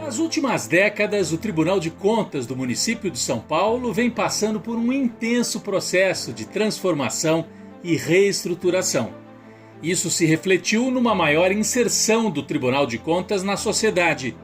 Nas últimas décadas, o Tribunal de Contas do município de São Paulo vem passando por um intenso processo de transformação e reestruturação. Isso se refletiu numa maior inserção do Tribunal de Contas na sociedade.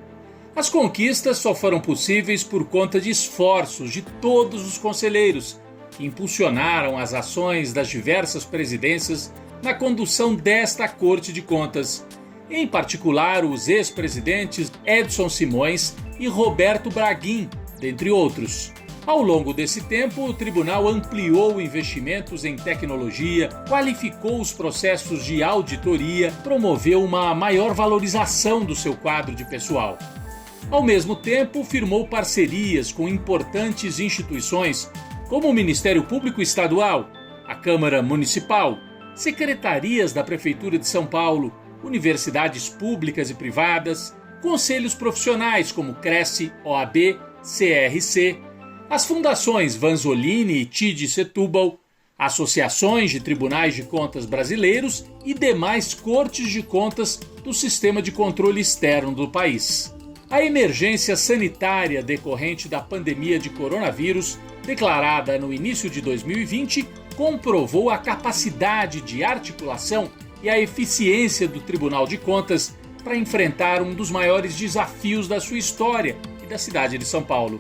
As conquistas só foram possíveis por conta de esforços de todos os conselheiros, que impulsionaram as ações das diversas presidências na condução desta Corte de Contas. Em particular, os ex-presidentes Edson Simões e Roberto Braguin, dentre outros. Ao longo desse tempo, o tribunal ampliou investimentos em tecnologia, qualificou os processos de auditoria, promoveu uma maior valorização do seu quadro de pessoal. Ao mesmo tempo, firmou parcerias com importantes instituições, como o Ministério Público Estadual, a Câmara Municipal, secretarias da Prefeitura de São Paulo, universidades públicas e privadas, conselhos profissionais como Cresce, OAB, CRC, as fundações Vanzolini e TID Setúbal, associações de tribunais de contas brasileiros e demais cortes de contas do sistema de controle externo do país. A emergência sanitária decorrente da pandemia de coronavírus, declarada no início de 2020, comprovou a capacidade de articulação e a eficiência do Tribunal de Contas para enfrentar um dos maiores desafios da sua história e da cidade de São Paulo.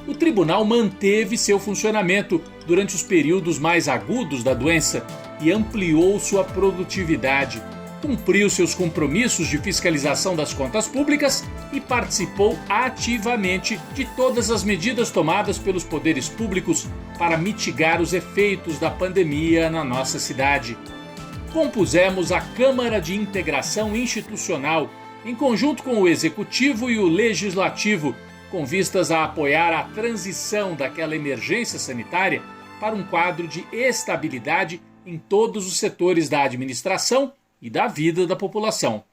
O tribunal manteve seu funcionamento durante os períodos mais agudos da doença e ampliou sua produtividade, cumpriu seus compromissos de fiscalização das contas públicas e participou ativamente de todas as medidas tomadas pelos poderes públicos para mitigar os efeitos da pandemia na nossa cidade. Compusemos a Câmara de Integração Institucional, em conjunto com o Executivo e o Legislativo, com vistas a apoiar a transição daquela emergência sanitária para um quadro de estabilidade em todos os setores da administração e da vida da população.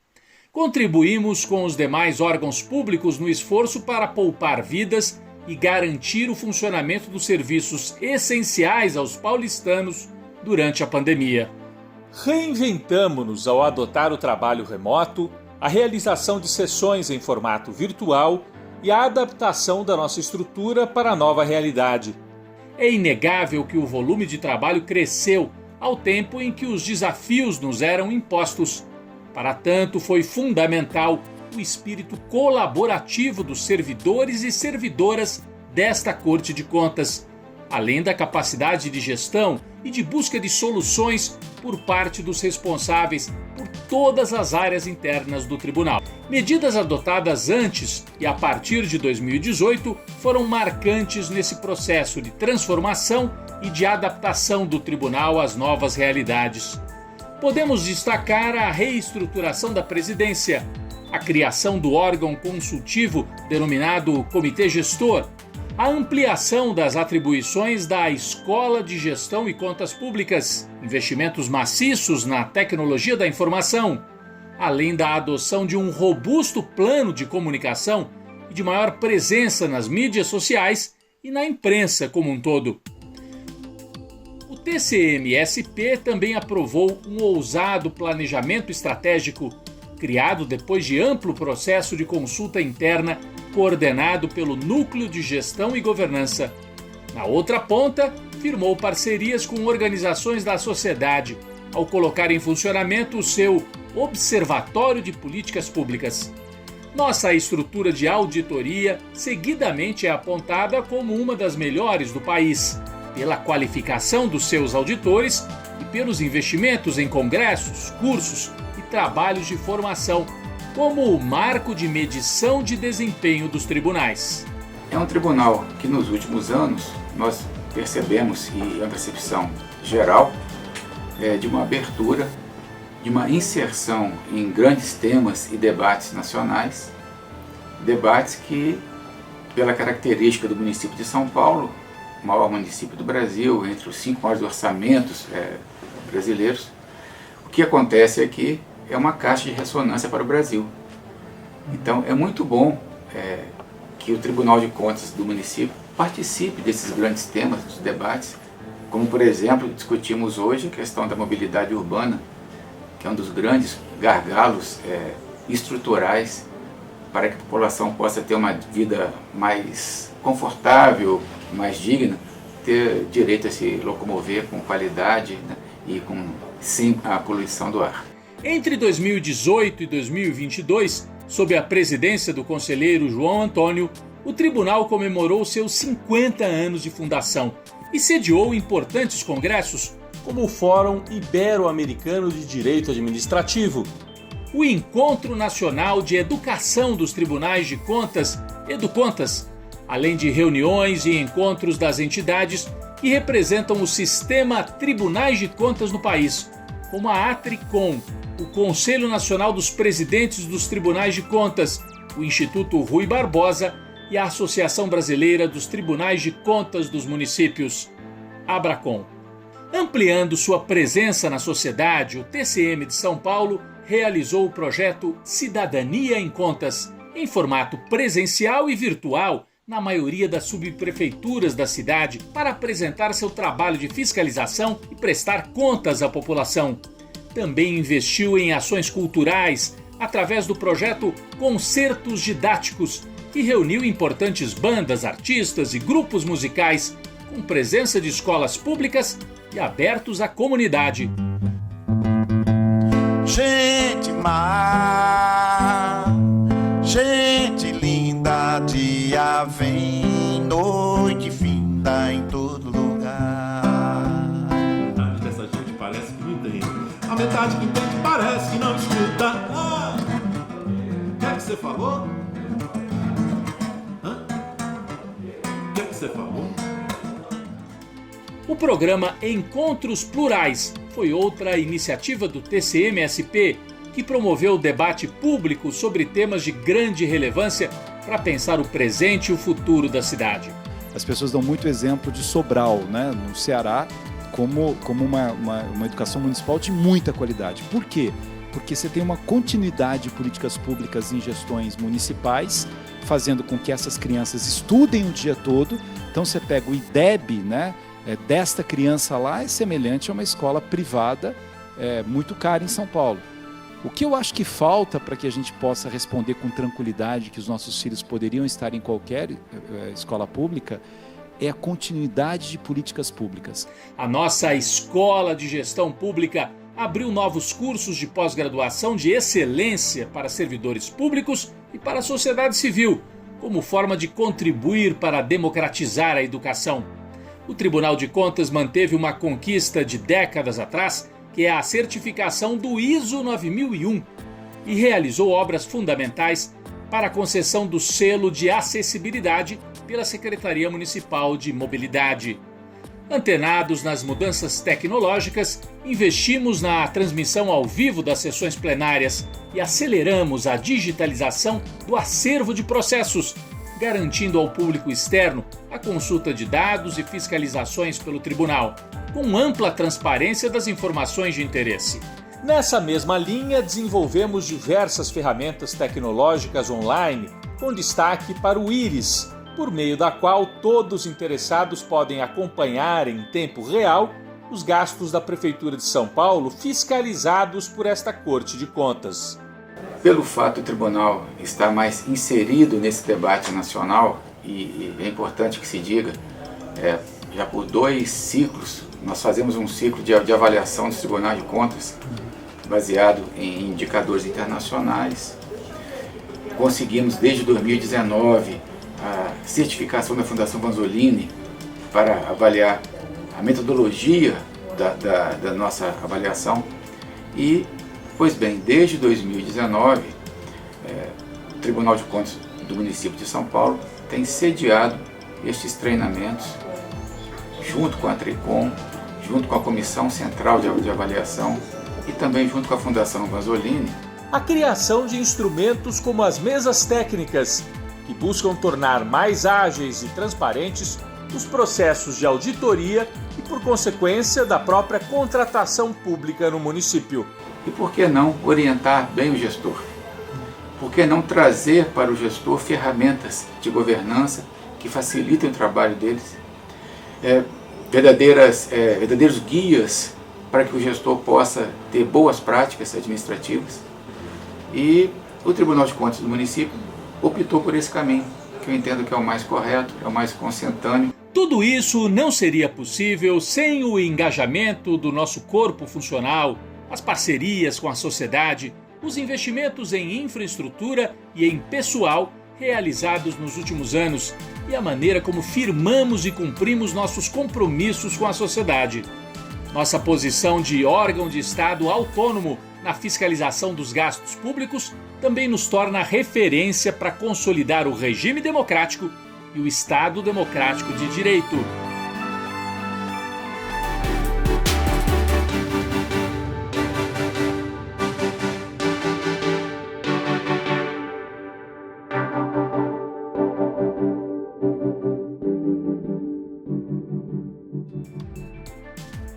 Contribuímos com os demais órgãos públicos no esforço para poupar vidas e garantir o funcionamento dos serviços essenciais aos paulistanos durante a pandemia. Reinventamo-nos ao adotar o trabalho remoto, a realização de sessões em formato virtual e a adaptação da nossa estrutura para a nova realidade. É inegável que o volume de trabalho cresceu ao tempo em que os desafios nos eram impostos. Para tanto, foi fundamental o espírito colaborativo dos servidores e servidoras desta Corte de Contas, além da capacidade de gestão e de busca de soluções por parte dos responsáveis por todas as áreas internas do tribunal. Medidas adotadas antes e a partir de 2018 foram marcantes nesse processo de transformação e de adaptação do tribunal às novas realidades. Podemos destacar a reestruturação da presidência, a criação do órgão consultivo denominado Comitê Gestor, a ampliação das atribuições da Escola de Gestão e Contas Públicas, investimentos maciços na tecnologia da informação, além da adoção de um robusto plano de comunicação e de maior presença nas mídias sociais e na imprensa como um todo. O TCM-SP também aprovou um ousado planejamento estratégico, criado depois de amplo processo de consulta interna coordenado pelo Núcleo de Gestão e Governança. Na outra ponta, firmou parcerias com organizações da sociedade, ao colocar em funcionamento o seu Observatório de Políticas Públicas. Nossa estrutura de auditoria seguidamente é apontada como uma das melhores do país, pela qualificação dos seus auditores e pelos investimentos em congressos, cursos e trabalhos de formação, como o marco de medição de desempenho dos tribunais. É um tribunal que nos últimos anos nós percebemos, e é uma percepção geral, de uma abertura, de uma inserção em grandes temas e debates nacionais, debates que, pela característica do município de São Paulo, o maior município do Brasil, entre os 5 maiores orçamentos brasileiros, o que acontece aqui é uma caixa de ressonância para o Brasil. Então é muito bom que o Tribunal de Contas do município participe desses grandes temas, dos debates, como por exemplo discutimos hoje a questão da mobilidade urbana, que é um dos grandes gargalos estruturais para que a população possa ter uma vida mais confortável, mais digna, ter direito a se locomover com qualidade, né, e com, sim, a poluição do ar. Entre 2018 e 2022, sob a presidência do conselheiro João Antônio, o tribunal comemorou seus 50 anos de fundação e sediou importantes congressos, como o Fórum Ibero-Americano de Direito Administrativo, o Encontro Nacional de Educação dos Tribunais de Contas, EduContas, além de reuniões e encontros das entidades que representam o sistema Tribunais de Contas no país, como a Atricom, o Conselho Nacional dos Presidentes dos Tribunais de Contas, o Instituto Rui Barbosa e a Associação Brasileira dos Tribunais de Contas dos Municípios, Abracon. Ampliando sua presença na sociedade, o TCM de São Paulo realizou o projeto Cidadania em Contas, em formato presencial e virtual, na maioria das subprefeituras da cidade, para apresentar seu trabalho de fiscalização e prestar contas à população. Também investiu em ações culturais, através do projeto Concertos Didáticos, que reuniu importantes bandas, artistas e grupos musicais, com presença de escolas públicas e abertos à comunidade. Gente má, gente linda, dia vem, noite finda em todo lugar. Metade dessa gente parece que não entende. A metade que entende parece que não escuta. O que é que você falou? O que é que você falou? O programa Encontros Plurais foi outra iniciativa do TCM-SP que promoveu o debate público sobre temas de grande relevância para pensar o presente e o futuro da cidade. As pessoas dão muito exemplo de Sobral, né, no Ceará, como uma educação municipal de muita qualidade. Por quê? Porque você tem uma continuidade de políticas públicas em gestões municipais, fazendo com que essas crianças estudem o dia todo. Então você pega o IDEB, né, desta criança lá, é semelhante a uma escola privada muito cara em São Paulo. O que eu acho que falta para que a gente possa responder com tranquilidade que os nossos filhos poderiam estar em qualquer escola pública é a continuidade de políticas públicas. A nossa Escola de Gestão Pública abriu novos cursos de pós-graduação de excelência para servidores públicos e para a sociedade civil, como forma de contribuir para democratizar a educação. O Tribunal de Contas manteve uma conquista de décadas atrás, que é a certificação do ISO 9001, e realizou obras fundamentais para a concessão do selo de acessibilidade pela Secretaria Municipal de Mobilidade. Antenados nas mudanças tecnológicas, investimos na transmissão ao vivo das sessões plenárias e aceleramos a digitalização do acervo de processos, garantindo ao público externo a consulta de dados e fiscalizações pelo tribunal, com ampla transparência das informações de interesse. Nessa mesma linha, desenvolvemos diversas ferramentas tecnológicas online, com destaque para o Íris, por meio da qual todos os interessados podem acompanhar em tempo real os gastos da Prefeitura de São Paulo fiscalizados por esta Corte de Contas. Pelo fato do tribunal estar mais inserido nesse debate nacional, e é importante que se diga, já por 2 ciclos, nós fazemos um ciclo de avaliação dos tribunais de contas, baseado em indicadores internacionais. Conseguimos, desde 2019, a certificação da Fundação Vanzolini para avaliar a metodologia da nossa avaliação. E, pois bem, desde 2019, o Tribunal de Contas do município de São Paulo tem sediado estes treinamentos junto com a Tricom, junto com a Comissão Central de Avaliação e também junto com a Fundação Vanzolini. A criação de instrumentos como as mesas técnicas, que buscam tornar mais ágeis e transparentes os processos de auditoria e, por consequência, da própria contratação pública no município. E por que não orientar bem o gestor? Por que não trazer para o gestor ferramentas de governança que facilitem o trabalho deles? Verdadeiros guias para que o gestor possa ter boas práticas administrativas. E o Tribunal de Contas do município optou por esse caminho, que eu entendo que é o mais correto, é o mais consentâneo. Tudo isso não seria possível sem o engajamento do nosso corpo funcional, as parcerias com a sociedade, os investimentos em infraestrutura e em pessoal realizados nos últimos anos e a maneira como firmamos e cumprimos nossos compromissos com a sociedade. Nossa posição de órgão de Estado autônomo na fiscalização dos gastos públicos também nos torna referência para consolidar o regime democrático e o Estado democrático de direito.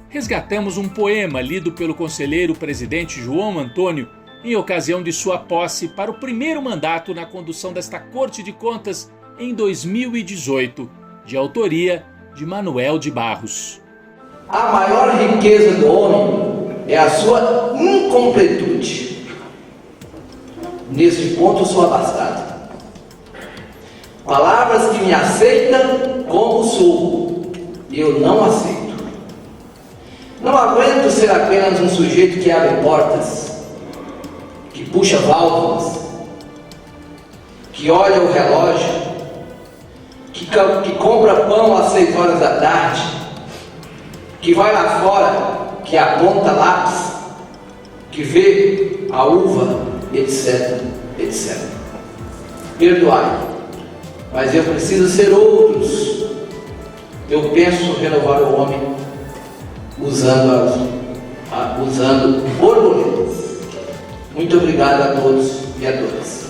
Resgatamos um poema lido pelo conselheiro presidente João Antônio em ocasião de sua posse para o primeiro mandato na condução desta Corte de Contas em 2018, de autoria de Manuel de Barros. A maior riqueza do homem é a sua incompletude. Neste ponto eu sou abastado. Palavras que me aceitam como sou, eu não aceito. Não aguento ser apenas um sujeito que abre portas, que puxa válvulas, que olha o relógio, que compra pão às 6 horas da tarde, que vai lá fora, que aponta lápis, que vê a uva, etc, etc. Perdoai, mas eu preciso ser outros. Eu penso renovar o homem usando borboletas. Muito obrigado a todos e a todas.